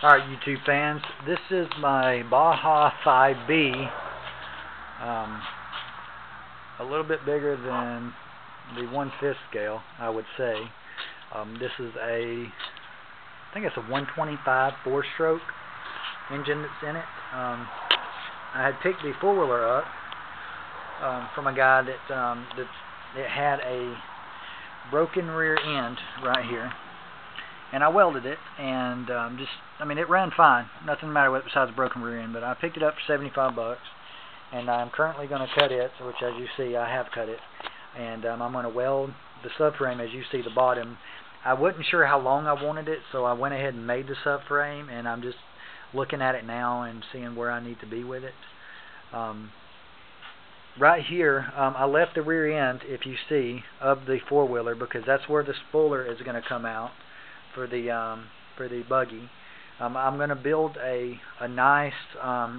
Alright, YouTube fans, this is my Baja 5B, a little bit bigger than the 1/5 scale, I would say. This is I think it's a 125 4-stroke engine that's in it. I had picked the four-wheeler up from a guy that had a broken rear end right here. And I welded it, and it ran fine. Nothing the matter with it besides a broken rear end. But I picked it up for 75 bucks, and I'm currently going to cut it, which, as you see, I have cut it. And I'm going to weld the subframe, as you see the bottom. I wasn't sure how long I wanted it, so I went ahead and made the subframe, and I'm just looking at it now and seeing where I need to be with it. Right here, I left the rear end, if you see, of the four-wheeler, because that's where the spoiler is going to come out for the buggy. I'm going to build a nice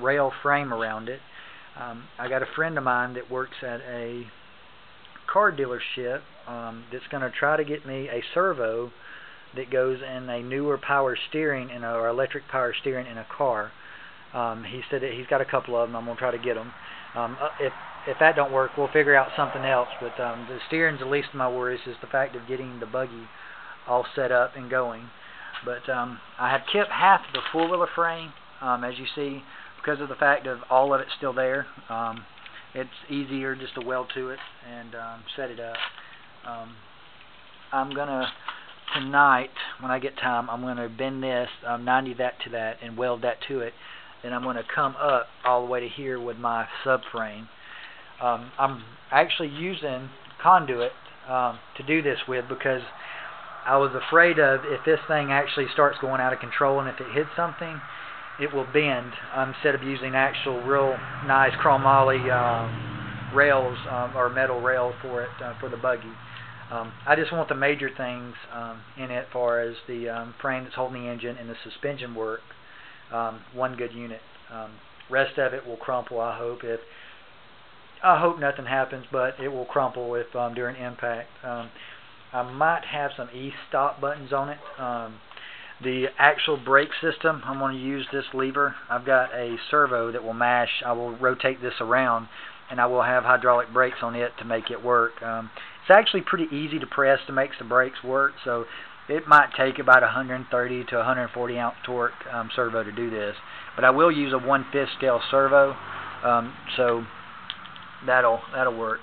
rail frame around it. I got a friend of mine that works at a car dealership that's going to try to get me a servo that goes in a newer power steering or electric power steering in a car. He said that he's got a couple of them. I'm going to try to get them. If that don't work, we'll figure out something else. But the steering's the least of my worries. Is the fact of getting the buggy all set up and going. But I have kept half the four-wheeler frame, as you see, because of the fact of all of it still there. It's easier just to weld to it and set it up. I'm gonna tonight, when I get time, I'm gonna bend this, 90 that to that, and weld that to it. Then I'm gonna come up all the way to here with my subframe. I'm actually using conduit to do this with, because I was afraid of if this thing actually starts going out of control and if it hits something, it will bend, instead of using actual real nice chromoly rails or metal rails for it, for the buggy. I just want the major things in it, as far as the frame that's holding the engine and the suspension work, one good unit. Rest of it will crumple, I hope. I hope nothing happens, but it will crumple if during impact. I might have some e-stop buttons on it. The actual brake system, I'm going to use this lever. I've got a servo that will mash. I will rotate this around, and I will have hydraulic brakes on it to make it work. It's actually pretty easy to press to make the brakes work, so it might take about 130 to 140 ounce torque servo to do this. But I will use a 1/5 scale servo, so that'll work.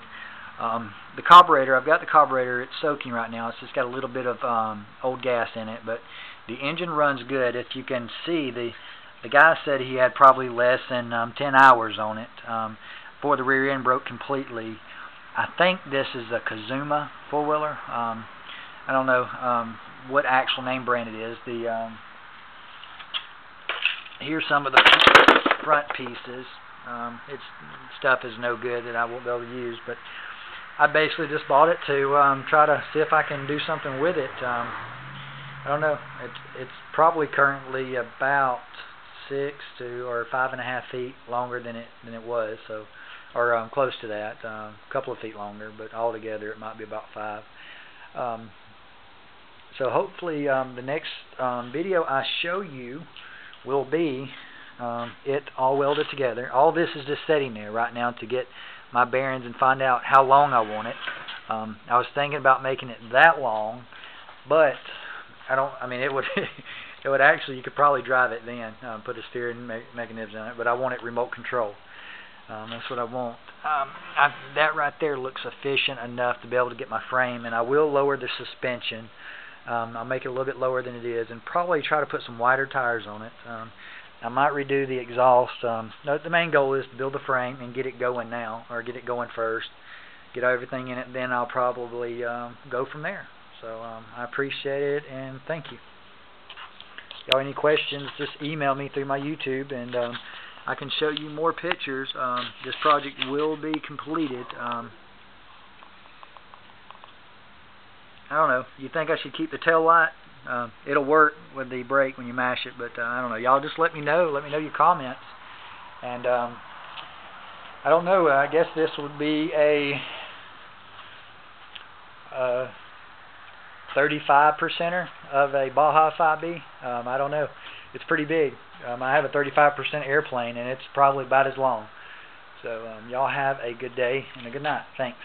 The carburetor, I've got the carburetor, it's soaking right now. It's just got a little bit of old gas in it, but the engine runs good. If you can see, the guy said he had probably less than 10 hours on it before the rear end broke completely. I think this is a Kazuma four-wheeler. I don't know what actual name brand it is. Here's some of the front pieces. Its stuff is no good that I won't be able to use, but I basically just bought it to try to see if I can do something with it. I don't know. It's probably currently about 6 or 5.5 feet longer than it was, so, or close to that. A couple of feet longer, but altogether it might be about 5. So hopefully the next video I show you will be it all welded together. All this is just sitting there right now to get my bearings and find out how long I want it. I was thinking about making it that long, but it would actually, you could probably drive it then, put a steering mechanism in it, but I want it remote control. That's what I want. That right there looks efficient enough to be able to get my frame, and I will lower the suspension. I'll make it a little bit lower than it is, and probably try to put some wider tires on it. I might redo the exhaust. The main goal is to build the frame and get it going now, or get it going first, get everything in it, then I'll probably go from there. So I appreciate it, and thank you. If y'all have any questions, just email me through my YouTube, and I can show you more pictures. This project will be completed. I don't know. You think I should keep the tail light? It'll work with the brake when you mash it, but I don't know. Y'all just let me know. Let me know your comments. And I don't know. I guess this would be a 35%er of a Baja 5B. I don't know. It's pretty big. I have a 35% airplane, and it's probably about as long. So y'all have a good day and a good night. Thanks.